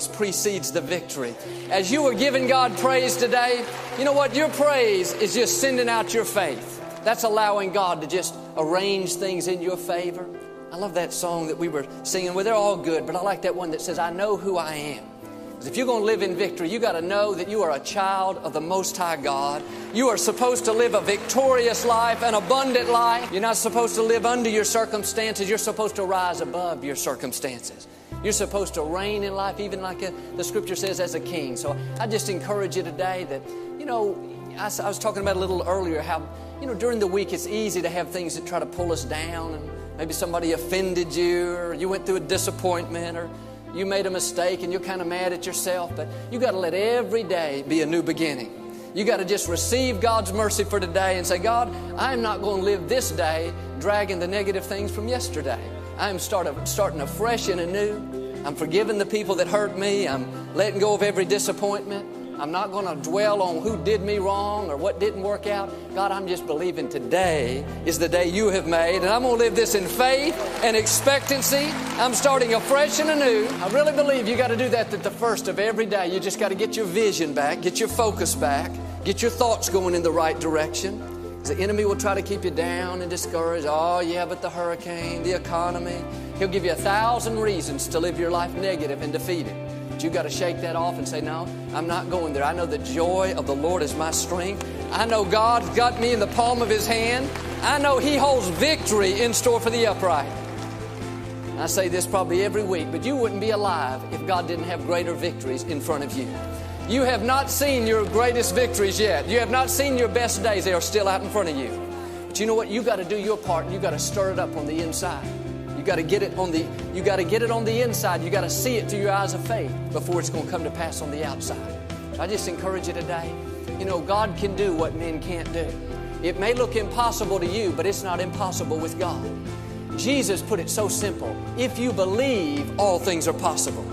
praise precedes the victory. As you are giving God praise today, you know what? Your praise is just sending out your faith. That's allowing God to just arrange things in your favor. I love that song that we were singing. Well, they're all good, but I like that one that says, I know who I am. Because if you're going to live in victory, you got to know that you are a child of the Most High God. You are supposed to live a victorious life, an abundant life. You're not supposed to live under your circumstances. You're supposed to rise above your circumstances. You're supposed to reign in life, even like the Scripture says, as a king. So I just encourage you today that, you know, I was talking about a little earlier how, you know, during the week it's easy to have things that try to pull us down, and maybe somebody offended you, or you went through a disappointment, or you made a mistake and you're kind of mad at yourself. But you got to let every day be a new beginning. You got to just receive God's mercy for today and say, God, I'm not going to live this day dragging the negative things from yesterday. I'm starting afresh and anew. I'm forgiving the people that hurt me. I'm letting go of every disappointment. I'm not going to dwell on who did me wrong or what didn't work out. God, I'm just believing today is the day you have made, and I'm going to live this in faith and expectancy. I'm starting afresh and anew. I really believe you got to do that at the first of every day. You just got to get your vision back, get your focus back, get your thoughts going in the right direction. The enemy will try to keep you down and discouraged. Oh, yeah, but the hurricane, the economy. He'll give you 1,000 reasons to live your life negative and defeated. But you got to shake that off and say, no, I'm not going there. I know the joy of the Lord is my strength. I know God's got me in the palm of His hand. I know He holds victory in store for the upright. I say this probably every week, but you wouldn't be alive if God didn't have greater victories in front of you. You have not seen your greatest victories yet. You have not seen your best days. They are still out in front of you. But you know what? You got to do your part, and you got to stir it up on the inside. You got to get it on the inside. You got to see it through your eyes of faith before it's going to come to pass on the outside. I just encourage you today. You know, God can do what men can't do. It may look impossible to you, but it's not impossible with God. Jesus put it so simple. If you believe, all things are possible.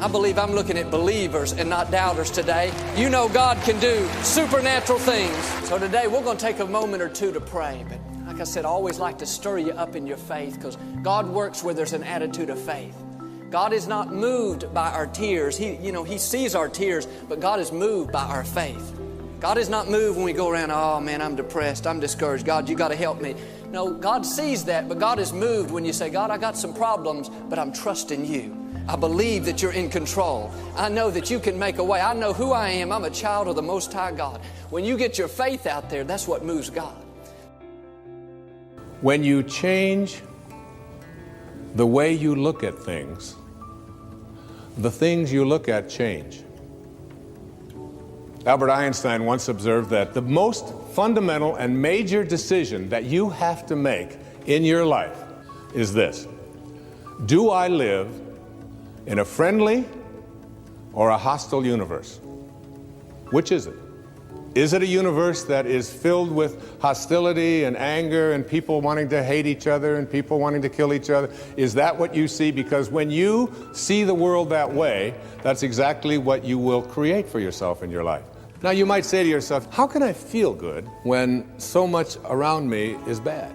I believe I'm looking at believers and not doubters today. You know God can do supernatural things. So today we're going to take a moment or two to pray. But like I said, I always like to stir you up in your faith, because God works where there's an attitude of faith. God is not moved by our tears. He sees our tears, but God is moved by our faith. God is not moved when we go around, oh man, I'm depressed, I'm discouraged. God, you got to help me. No, God sees that, but God is moved when you say, God, I got some problems, but I'm trusting you. I believe that you're in control. I know that you can make a way. I know who I am. I'm a child of the Most High God. When you get your faith out there, that's what moves God. When you change the way you look at things, the things you look at change. Albert Einstein once observed that the most fundamental and major decision that you have to make in your life is this: do I live in a friendly or a hostile universe? Which is it? Is it a universe that is filled with hostility and anger and people wanting to hate each other and people wanting to kill each other? Is that what you see? Because when you see the world that way, that's exactly what you will create for yourself in your life. Now you might say to yourself, how can I feel good when so much around me is bad?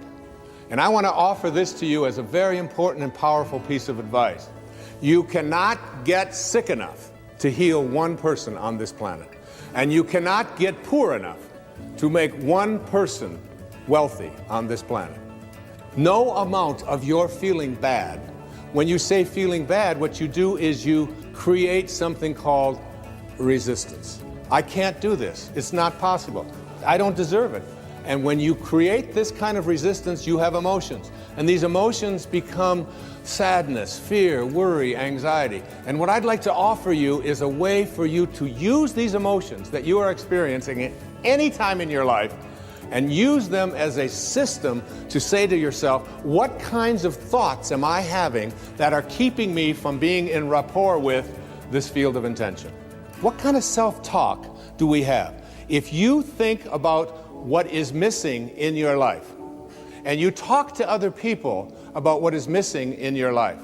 And I want to offer this to you as a very important and powerful piece of advice. You cannot get sick enough to heal one person on this planet. And you cannot get poor enough to make one person wealthy on this planet. No amount of your feeling bad. When you say feeling bad, what you do is you create something called resistance. I can't do this. It's not possible. I don't deserve it. And when you create this kind of resistance, you have emotions. And these emotions become sadness, fear, worry, anxiety. And what I'd like to offer you is a way for you to use these emotions that you are experiencing at any time in your life and use them as a system to say to yourself, what kinds of thoughts am I having that are keeping me from being in rapport with this field of intention? What kind of self-talk do we have? If you think about what is missing in your life, and you talk to other people about what is missing in your life,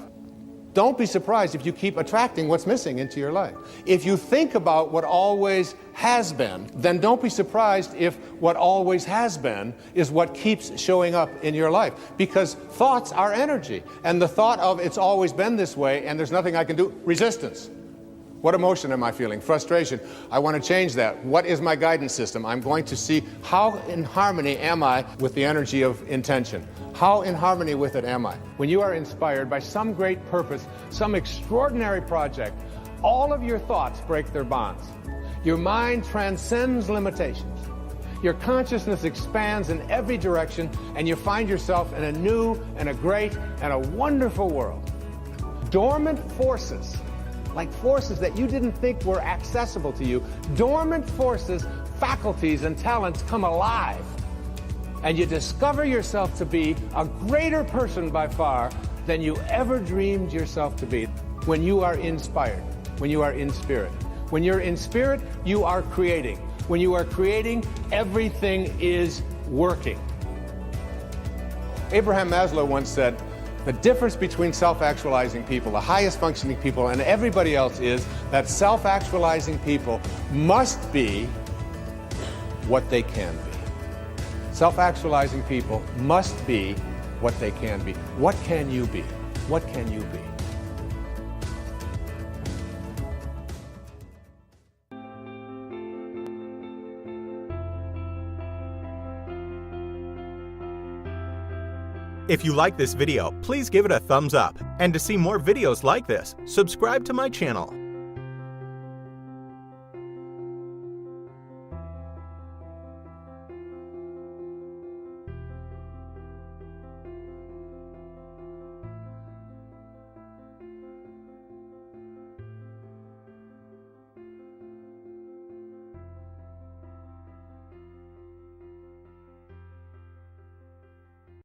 don't be surprised if you keep attracting what's missing into your life. If you think about what always has been, then don't be surprised if what always has been is what keeps showing up in your life. Because thoughts are energy, and the thought of it's always been this way and there's nothing I can do, resistance. What emotion am I feeling? Frustration. I want to change that. What is my guidance system? I'm going to see how in harmony am I with the energy of intention. How in harmony with it am I? When you are inspired by some great purpose, some extraordinary project, all of your thoughts break their bonds. Your mind transcends limitations. Your consciousness expands in every direction, and you find yourself in a new and a great and a wonderful world. Dormant forces, like forces that you didn't think were accessible to you, dormant forces, faculties, and talents come alive. And you discover yourself to be a greater person by far than you ever dreamed yourself to be. When you are inspired, when you are in spirit. When you're in spirit, you are creating. When you are creating, everything is working. Abraham Maslow once said, the difference between self-actualizing people, the highest functioning people, and everybody else is that self-actualizing people must be what they can be. Self-actualizing people must be what they can be. What can you be? What can you be? If you like this video, please give it a thumbs up. And to see more videos like this, subscribe to my channel.